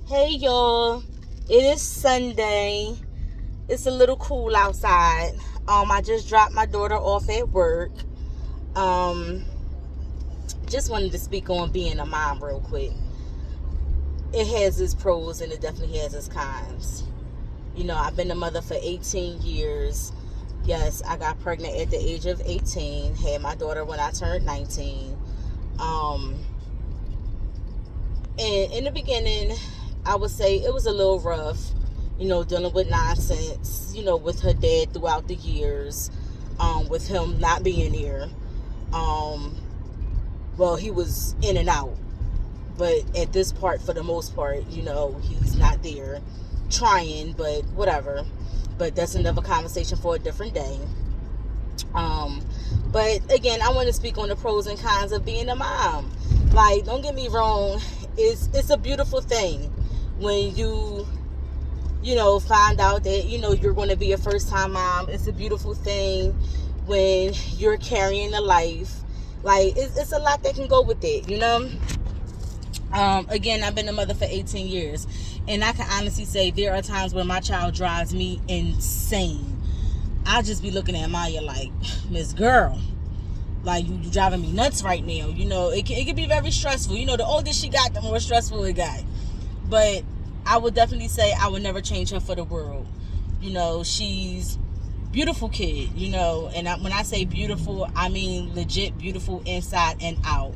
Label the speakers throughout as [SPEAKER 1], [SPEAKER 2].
[SPEAKER 1] Hey y'all, it is Sunday. It's a little cool outside. I just dropped my daughter off at work. Um, just wanted to speak on being a mom real quick. It has its pros and it definitely has its cons. I've been a mother for 18 years. Yes, I got pregnant at the age of 18, had my daughter when I turned 19. Um, and in the beginning, I would say it was a little rough, dealing with nonsense, with her dad throughout the years, with him not being here. Um, well, he was in and out, but at this part, for the most part, he's not there trying, but whatever. But that's another conversation for a different day. Um, but again, I want to speak on the pros and cons of being a mom. Like, don't get me wrong, it's a beautiful thing when you find out that you're going to be a first time mom. It's a beautiful thing when you're carrying a life. Like, it's a lot that can go with it. Again, I've been a mother for 18 years, and I can honestly say there are times when my child drives me insane. I'll just be looking at Maya like, Miss Girl, like, you driving me nuts right now. It can be very stressful. The older she got, the more stressful it got. But I would definitely say I would never change her for the world. She's beautiful kid, and when I say beautiful, I mean legit beautiful inside and out.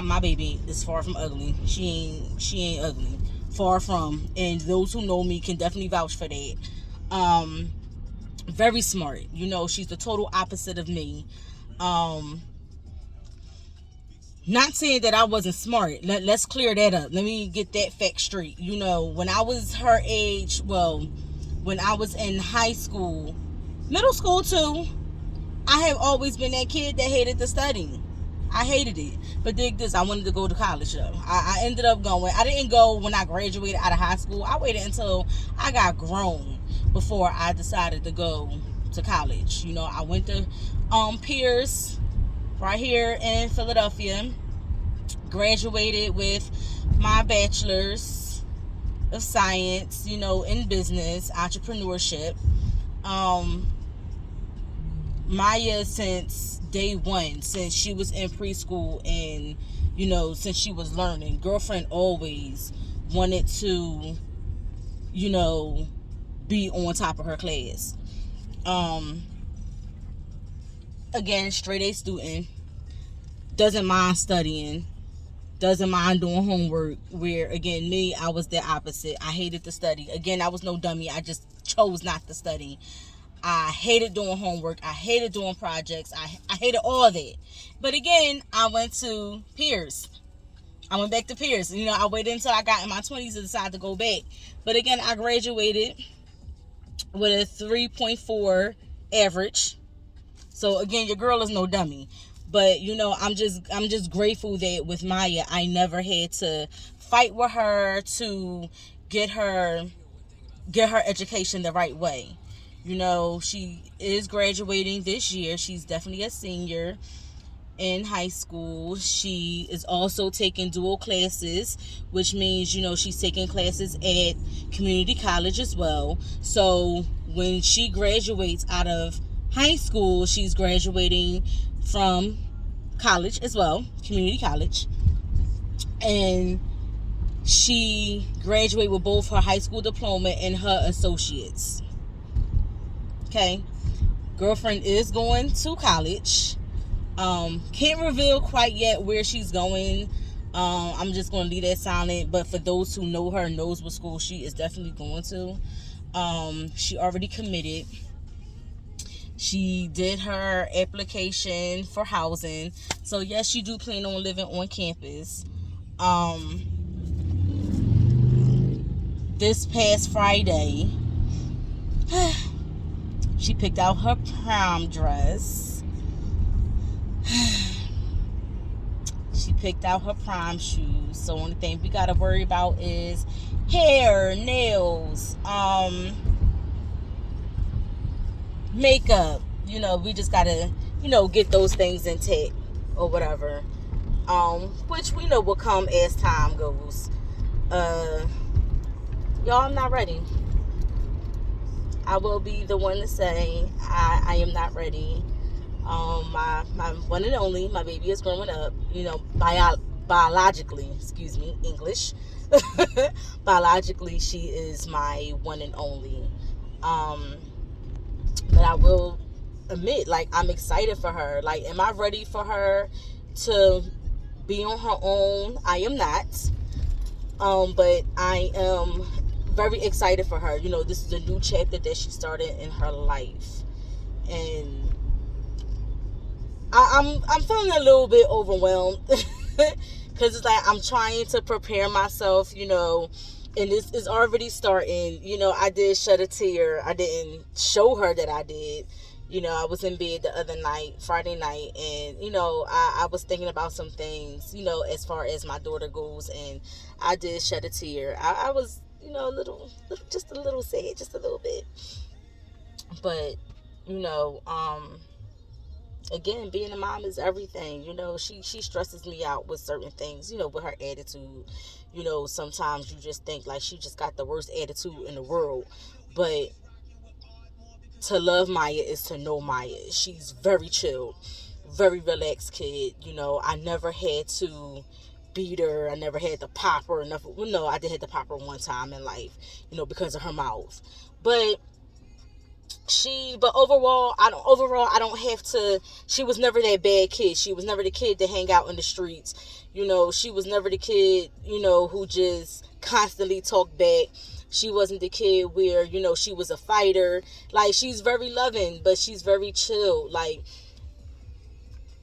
[SPEAKER 1] My baby is far from ugly. She ain't ugly. Far from. And those who know me can definitely vouch for that. Very smart. She's the total opposite of me. Not saying that I wasn't smart. Let's clear that up. Let me get that fact straight. When I was her age, well, when I was in high school, middle school too, I have always been that kid that hated the studying. I hated it. But dig this, I wanted to go to college though. I ended up going. I didn't go when I graduated out of high school. I waited until I got grown before I decided to go to college. I went to Pierce right here in Philadelphia. Graduated with my bachelor's of science, in business, entrepreneurship. Maya, since day one, since she was in preschool and, since she was learning, girlfriend always wanted to, be on top of her class. Again, straight A student, doesn't mind studying, doesn't mind doing homework. Where, again, me, I was the opposite. I hated to study. Again, I was no dummy. I just chose not to study. I hated doing homework. I hated doing projects. I hated all that. But again, I went to Pierce. I went back to Pierce. I waited until I got in my 20s to decide to go back. But again, I graduated with a 3.4 average. So again, your girl is no dummy. But I'm just grateful that with Maya, I never had to fight with her to get her education the right way. She is graduating this year. She's definitely a senior in high school. She is also taking dual classes, which means, she's taking classes at community college as well. So when she graduates out of high school, she's graduating from college as well, community college. And she graduated with both her high school diploma and her associates. Okay. Girlfriend is going to college. Can't reveal quite yet where she's going. I'm just going to leave that silent. But for those who know her, knows what school she is definitely going to. She already committed. She did her application for housing. So yes, she do plan on living on campus. This past Friday, she picked out her prom dress. She picked out her prom shoes. So only thing we gotta worry about is hair, nails, makeup. We just gotta, get those things intact or whatever. Which we know will come as time goes. Y'all, I'm not ready. I will be the one to say I am not ready. My one and only, my baby is growing up. Biologically, excuse me, English. Biologically, she is my one and only. Um, but I will admit, like, I'm excited for her. Like, am I ready for her to be on her own? I am not. But I am very excited for her. This is a new chapter that she started in her life, and I'm feeling a little bit overwhelmed because it's like I'm trying to prepare myself, and this is already starting. I did shed a tear. I didn't show her that I did. I was in bed the other night, Friday night, and I was thinking about some things, as far as my daughter goes, and I did shed a tear. I was, just a little sad, just a little bit, but you know, um again, being a mom is everything. She stresses me out with certain things, with her attitude. Sometimes you just think like she just got the worst attitude in the world. But to love Maya is to know Maya. She's very chill, very relaxed kid. I never had to beat her. I never had to pop her. Nothing. Well, no, I did have to pop her one time in life, because of her mouth. But overall I don't have to. She was never that bad kid. She was never the kid to hang out in the streets. She was never the kid, who just constantly talked back. She wasn't the kid where, she was a fighter. Like, she's very loving, but she's very chill, like,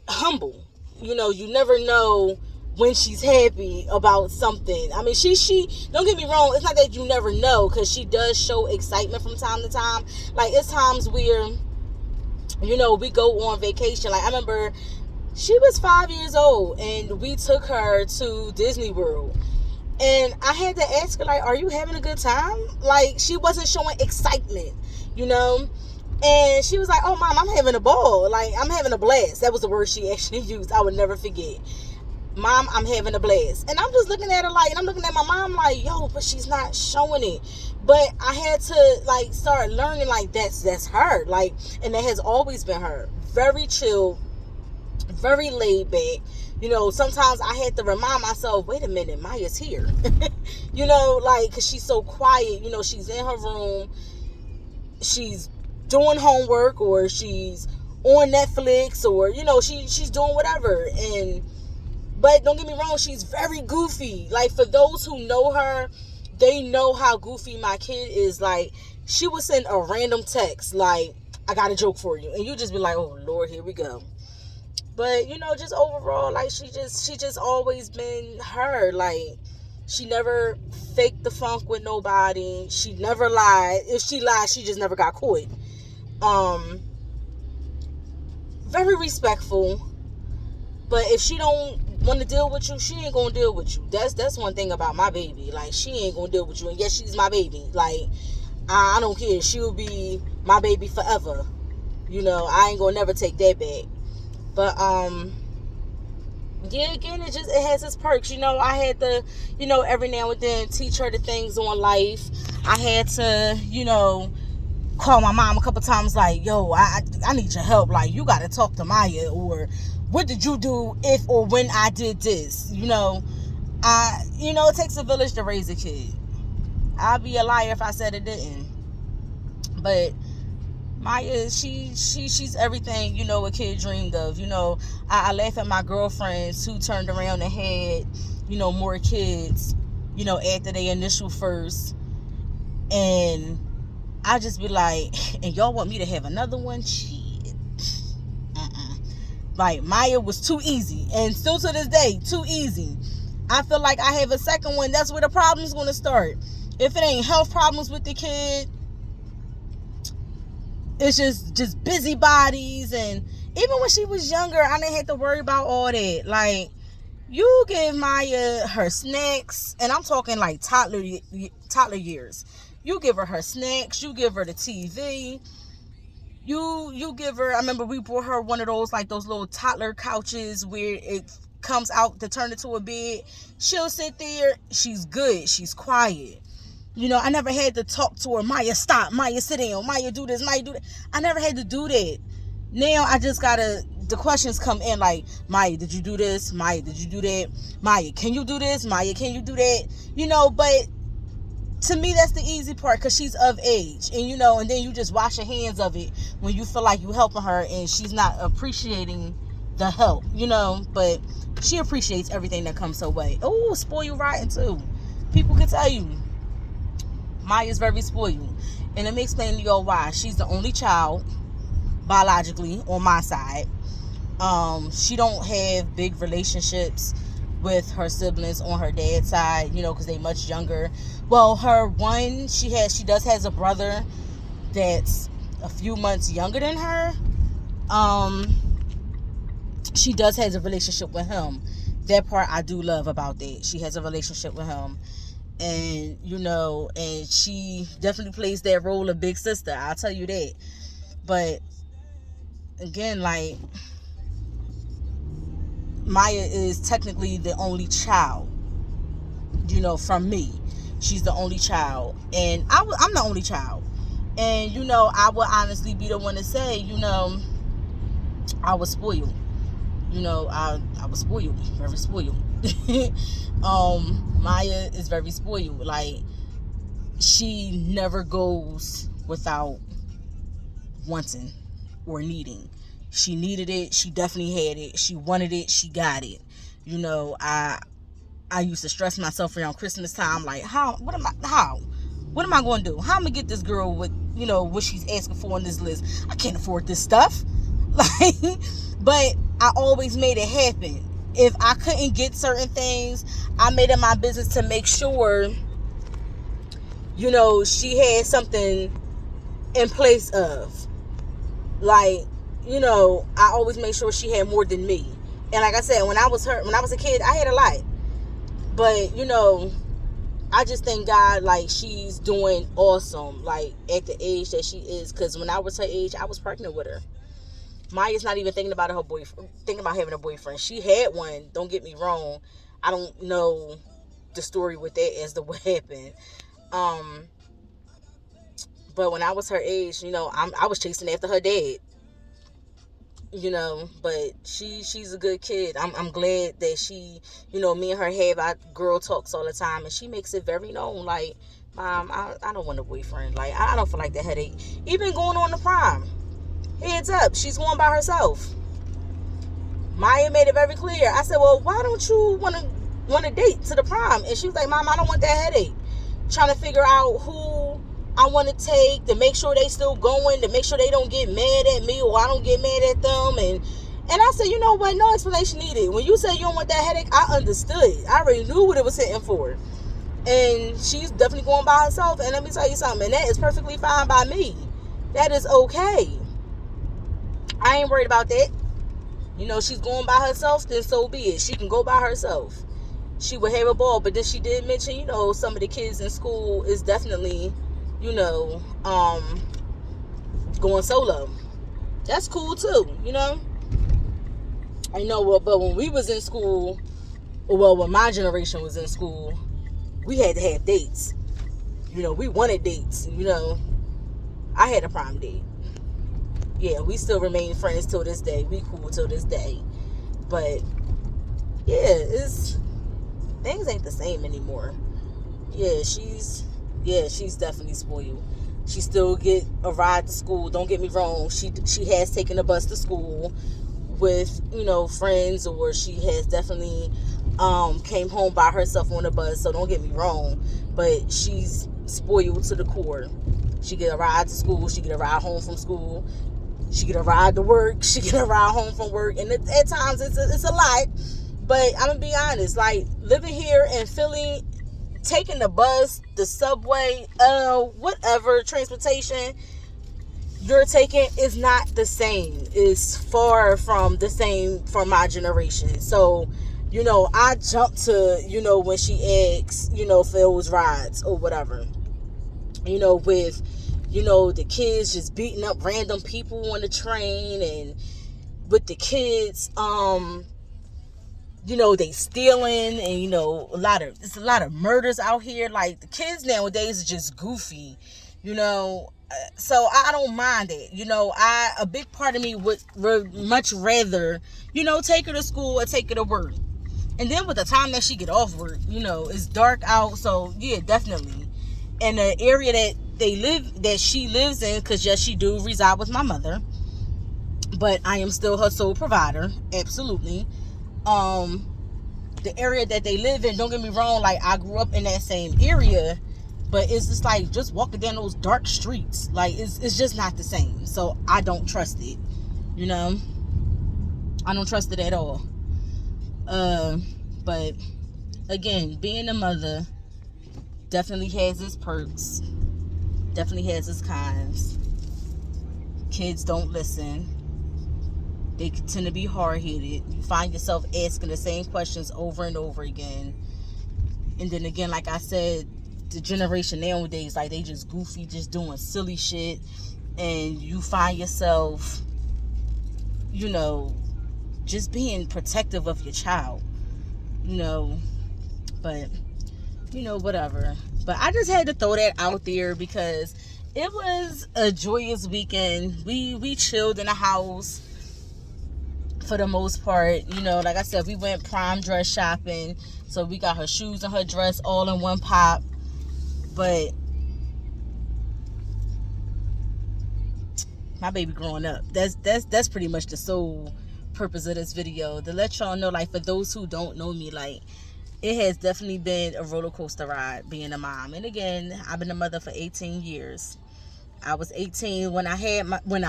[SPEAKER 1] humble. You never know when she's happy about something. I mean, she don't get me wrong, it's not that you never know, because she does show excitement from time to time. Like, it's times where, we go on vacation. Like, I remember she was 5 years old and we took her to Disney World. And I had to ask her, like, are you having a good time? Like, she wasn't showing excitement, you know? And she was like, oh, Mom, I'm having a ball. Like, I'm having a blast. That was the word she actually used. I would never forget. Mom, I'm having a blast. And I'm just looking at her like, and I'm looking at my mom like, yo, but she's not showing it. But I had to, like, start learning, like, that's her. Like, and that has always been her. Very chill, very laid back. Sometimes I had to remind myself, wait a minute, Maya's here. Like, because she's so quiet. She's in her room. She's doing homework, or she's on Netflix, or, she's doing whatever. But don't get me wrong, she's very goofy. Like, for those who know her, they know how goofy my kid is. Like, she would send a random text, like, I got a joke for you. And you just be like, oh, Lord, here we go. But, just overall, like, she just always been her. Like, she never faked the funk with nobody. She never lied. If she lied, she just never got caught. Very respectful. But if she don't want to deal with you, she ain't gonna deal with you. That's one thing about my baby. Like, she ain't gonna deal with you. And yes, she's my baby. Like, I don't care. She'll be my baby forever. I ain't gonna never take that back. But yeah, again, it has its perks. I had to, every now and then teach her the things on life. I had to, call my mom a couple times, like, yo, I need your help. Like, you got to talk to Maya, or what did you do if or when I did this? It takes a village to raise a kid. I'd be a liar if I said it didn't. But Maya, she's everything, a kid dreamed of. I laugh at my girlfriends who turned around and had, more kids, after they initial first. And I just be like, and y'all want me to have another one? Shit. Like, Maya was too easy. And still to this day, too easy. I feel like I have a second one. That's where the problem's going to start. If it ain't health problems with the kid, it's just busybodies. And even when she was younger, I didn't have to worry about all that. Like, you give Maya her snacks, and I'm talking like toddler years. You give her snacks. You give her the TV. You give her. I remember we bought her one of those, like, those little toddler couches where it comes out to turn into a bed. She'll sit there. She's good. She's quiet. I never had to talk to her. Maya, stop. Maya, sit down. Maya, do this. Maya, do that. I never had to do that. Now I just gotta, the questions come in like, Maya, did you do this? Maya, did you do that? Maya, can you do this? Maya, can you do that? But to me, that's the easy part because she's of age. And then you just wash your hands of it when you feel like you helping her and she's not appreciating the help, but she appreciates everything that comes her way. Oh, spoiled rotten too. People can tell you. Maya's very spoiled. And let me explain to y'all why. She's the only child, biologically, on my side. She don't have big relationships with her siblings on her dad's side, because they much younger. Well, she does has a brother that's a few months younger than her. She does has a relationship with him. That part I do love about that. She has a relationship with him. And, and she definitely plays that role of big sister. I'll tell you that. But, again, like, Maya is technically the only child, from me. She's the only child. And I'm the only child. And, I would honestly be the one to say, I was spoiled. I was spoiled. Very spoiled. Maya is very spoiled. Like, she never goes without wanting or needing. She needed it. She definitely had it. She wanted it. She got it. I used to stress myself around Christmas time. Like, what am I going to do? How am I going to get this girl with, what she's asking for on this list? I can't afford this stuff. Like, but I always made it happen. If I couldn't get certain things, I made it my business to make sure, she had something in place of. Like, I always made sure she had more than me. And like I said, when I was a kid, I had a lot. But, I just thank God, like, she's doing awesome, like, at the age that she is. Because when I was her age, I was pregnant with her. Maya's not even thinking about having a boyfriend. She had one, don't get me wrong. I don't know the story with that as to what happened. But when I was her age, I was chasing after her dad. But she's a good kid. I'm glad that she, me and her have our girl talks all the time, and she makes it very known, like, Mom, I don't want a boyfriend. Like, I don't feel like the headache. Even going on the prom, heads up, she's going by herself. Maya made it very clear. I said, well, why don't you want to date to the prom? And she was like, Mom, I don't want that headache. Trying to figure out who I want to take, to make sure they still going, to make sure they don't get mad at me or I don't get mad at them. And I said, you know what? No explanation needed. When you said you don't want that headache, I understood. I already knew what it was hitting for. And she's definitely going by herself. And let me tell you something. And that is perfectly fine by me. That is okay. I ain't worried about that. She's going by herself, then so be it. She can go by herself. She would have a ball. But then she did mention, some of the kids in school is definitely, going solo. That's cool too, but when we was in school, when my generation was in school, we had to have dates. We wanted dates. I had a prom date. Yeah, we still remain friends till this day. We cool till this day. But yeah, things ain't the same anymore. Yeah, she's definitely spoiled. She still get a ride to school. Don't get me wrong. She has taken a bus to school with, friends, or she has definitely came home by herself on a bus. So don't get me wrong. But she's spoiled to the core. She get a ride to school. She get a ride home from school. She get a ride to work. She get a ride home from work. And at times it's a lot. But I'm going to be honest. Like, living here in Philly, taking the bus, the subway, whatever transportation you're taking is not the same. It's far from the same for my generation. So, I jumped to, when she asks, for those rides or whatever. With, the kids just beating up random people on the train, and with the kids, they stealing, and it's a lot of murders out here. Like, the kids nowadays are just goofy, so I don't mind it. A big part of me would much rather, take her to school or take her to work. And then with the time that she get off work, it's dark out. So yeah, definitely. And the area that she lives in, because yes, she do reside with my mother, but I am still her sole provider. Absolutely. The area that they live in, don't get me wrong, like, I grew up in that same area, but it's just like, just walking down those dark streets, like, it's just not the same. So I don't trust it. I don't trust it at all. But again, being a mother definitely has its perks, definitely has its cons. Kids don't listen. They tend to be hard-headed. You find yourself asking the same questions over and over again. And then again, like I said, the generation nowadays, like, they just goofy, just doing silly shit. And you find yourself, just being protective of your child. But, whatever. But I just had to throw that out there because it was a joyous weekend. We chilled in the house for the most part. Like I said, we went prime dress shopping, so we got her shoes and her dress all in one pop. But my baby growing up, that's pretty much the sole purpose of this video, to let y'all know, like, for those who don't know me, like, it has definitely been a roller coaster ride being a mom. And again, I've been a mother for 18 years. I was 18 when I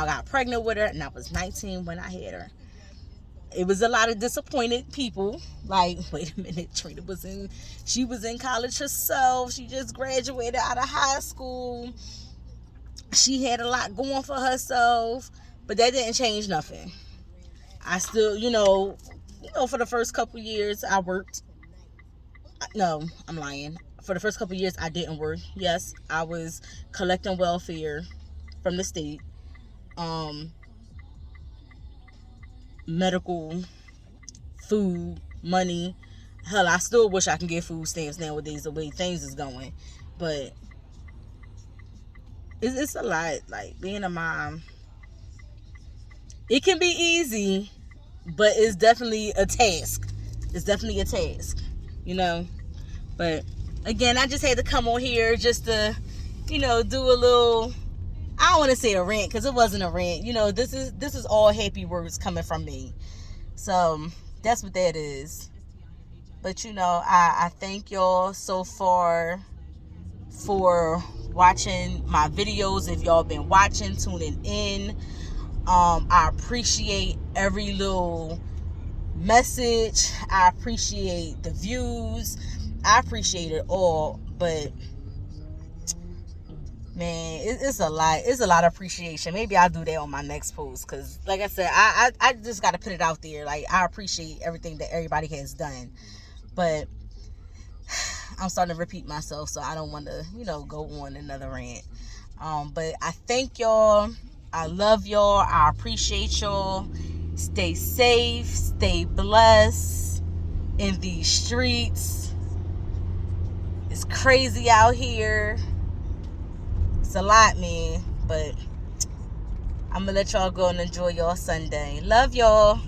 [SPEAKER 1] got pregnant with her, and I was 19 when I had her. It was a lot of disappointed people. Like, wait a minute, Trina she was in college herself. She just graduated out of high school. She had a lot going for herself, but that didn't change nothing. I still, for the first couple years I worked. No, I'm lying. For the first couple years I didn't work. Yes, I was collecting welfare from the state. Medical, food, money. Hell, I still wish I can get food stamps nowadays, the way things is going. But it's a lot. Like, being a mom, it can be easy, but it's definitely a task. But again, I just had to come on here just to, do a little, I don't want to say a rant, because it wasn't a rant. This is all happy words coming from me. So that's what that is. But I thank y'all so far for watching my videos. If y'all been watching, tuning in, I appreciate every little message. I appreciate the views. I appreciate it all. But man, it's a lot. It's a lot of appreciation. Maybe I'll do that on my next post, because like I said, I just got to put it out there. Like, I appreciate everything that everybody has done. But I'm starting to repeat myself, so I don't want to, go on another rant. But I thank y'all. I love y'all. I appreciate y'all. Stay safe. Stay blessed in these streets. It's crazy out here. It's a lot, man. But I'm going to let y'all go and enjoy y'all Sunday. Love y'all.